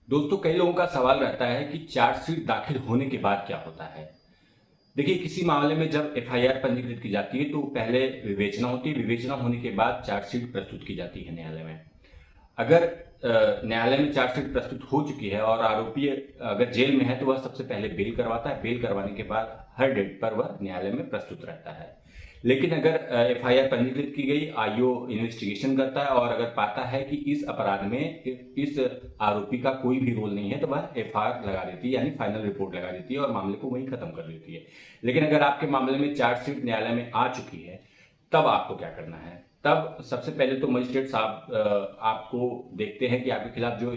दोस्तों, कई लोगों का सवाल रहता है कि चार्जशीट दाखिल होने के बाद क्या होता है। देखिए, किसी मामले में जब एफआईआर पंजीकृत की जाती है तो पहले विवेचना होती है। विवेचना होने के बाद चार्जशीट प्रस्तुत की जाती है न्यायालय में। अगर न्यायालय में चार्जशीट प्रस्तुत हो चुकी है और आरोपी अगर जेल में है तो वह सबसे पहले बेल करवाता है। बेल करवाने के बाद हर डेट पर वह न्यायालय में प्रस्तुत रहता है। लेकिन अगर एफआईआर पंजीकृत की गई, आईओ इन्वेस्टिगेशन करता है और अगर पाता है कि इस अपराध में इस आरोपी का कोई भी रोल नहीं है तो वह एफआईआर लगा देती है, यानी फाइनल रिपोर्ट लगा देती है और मामले को वहीं खत्म कर देती है। लेकिन अगर आपके मामले में चार्जशीट न्यायालय में आ चुकी है, तब आपको क्या करना है? तब सबसे पहले तो मजिस्ट्रेट साहब आपको देखते हैं कि आपके खिलाफ जो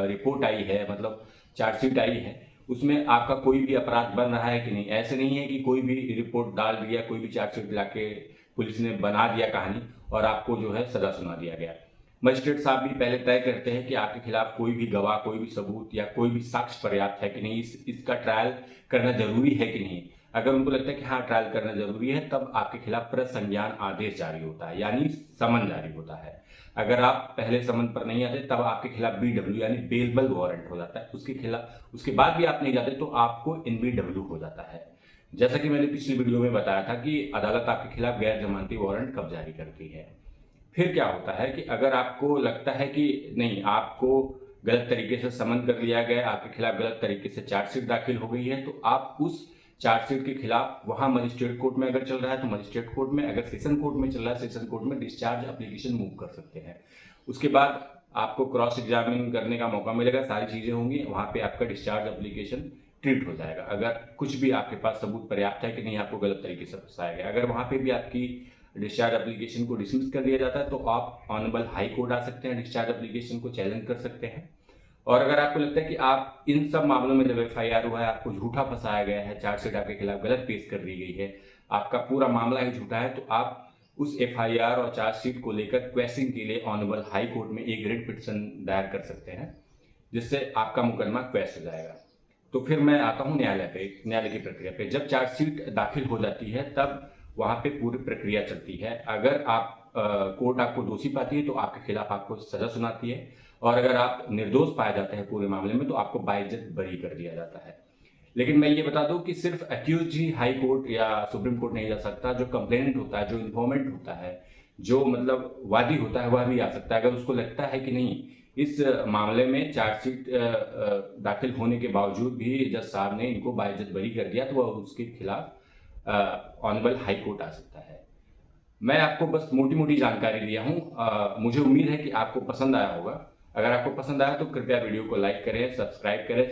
रिपोर्ट आई है, मतलब चार्जशीट आई है, उसमें आपका कोई भी अपराध बन रहा है कि नहीं। ऐसे नहीं है कि कोई भी रिपोर्ट डाल दिया, कोई भी चार्जशीट लाके पुलिस ने बना दिया कहानी और आपको जो है सजा सुना दिया गया। मजिस्ट्रेट साहब भी पहले तय करते हैं कि आपके खिलाफ कोई भी गवाह, कोई भी सबूत या कोई भी साक्ष्य पर्याप्त है कि नहीं, इसका ट्रायल करना जरूरी है कि नहीं। अगर उनको लगता है कि हाँ ट्रायल करना जरूरी है, तब आपके खिलाफ प्रसंज्ञान आदेश जारी होता है, यानी समन जारी होता है। अगर आप पहले समन पर नहीं आते तब आपके खिलाफ बीडब्ल्यू यानी बेलबल वारंट हो जाता है। उसके बाद भी आप नहीं जाते तो आपको एनबीडब्ल्यू हो जाता है। जैसा कि मैंने पिछली वीडियो में बताया था कि अदालत आपके खिलाफ गैर जमानती वारंट कब जारी करती है। फिर क्या होता है कि अगर आपको लगता है कि नहीं, आपको गलत तरीके से समन कर लिया गया, आपके खिलाफ गलत तरीके से चार्जशीट दाखिल हो गई है, तो आप उस चार्जशीट के खिलाफ वहां मजिस्ट्रेट कोर्ट में अगर चल रहा है तो मजिस्ट्रेट कोर्ट में, अगर सेशन कोर्ट में चल रहा है सेशन कोर्ट में डिस्चार्ज एप्लीकेशन मूव कर सकते हैं। उसके बाद आपको क्रॉस एग्जामिन करने का मौका मिलेगा, सारी चीजें होंगी, वहां पे आपका डिस्चार्ज एप्लीकेशन ट्रीट हो जाएगा। अगर कुछ भी आपके पास सबूत पर्याप्त है कि नहीं आपको गलत तरीके से फंसाया गया, अगर वहां पे भी आपकी डिस्चार्ज एप्लीकेशन को डिसमिस कर दिया जाता है तो आप ऑनरेबल हाई कोर्ट आ सकते हैं, डिस्चार्ज एप्लीकेशन को चैलेंज कर सकते हैं। और अगर आपको लगता है कि आप इन सब मामलों में जब एफआईआर हुआ है, आपको झूठा फंसाया गया है, चार्जशीट आपके खिलाफ गलत पेश कर दी गई है, आपका पूरा मामला ही झूठा है, तो आप उस एफआईआर और चार्जशीट को लेकर क्वेश्चन के लिए ऑनरेबल हाई कोर्ट में एक रिट पिटीशन दायर कर सकते हैं, जिससे आपका मुकदमा क्वैश हो जाएगा। तो फिर मैं आता हूँ न्यायालय पे, न्यायालय की प्रक्रिया पे। जब चार्जशीट दाखिल हो जाती है तब वहां पे पूरी प्रक्रिया चलती है। अगर आप कोर्ट आपको दोषी पाती है तो आपके खिलाफ आपको सजा सुनाती है, और अगर आप निर्दोष पाए जाते हैं पूरे मामले में तो आपको बाइज्जत बरी कर दिया जाता है। लेकिन मैं ये बता दूं कि सिर्फ अक्यूज ही हाई कोर्ट या सुप्रीम कोर्ट नहीं जा सकता। जो कंप्लेनेंट होता है, जो इन्फॉर्मेंट होता है, जो मतलब वादी होता है, वह भी आ सकता है। अगर उसको लगता है कि नहीं, इस मामले में चार्जशीट दाखिल होने के बावजूद भी जज साहब ने इनको बाइज्जत बरी कर दिया, तो वह उसके खिलाफ ऑनरेबल हाई कोर्ट आ सकता है। मैं आपको बस मोटी मोटी जानकारी दिया हूँ। मुझे उम्मीद है कि आपको पसंद आया होगा। अगर आपको पसंद आया तो कृपया वीडियो को लाइक करें, सब्सक्राइब करें।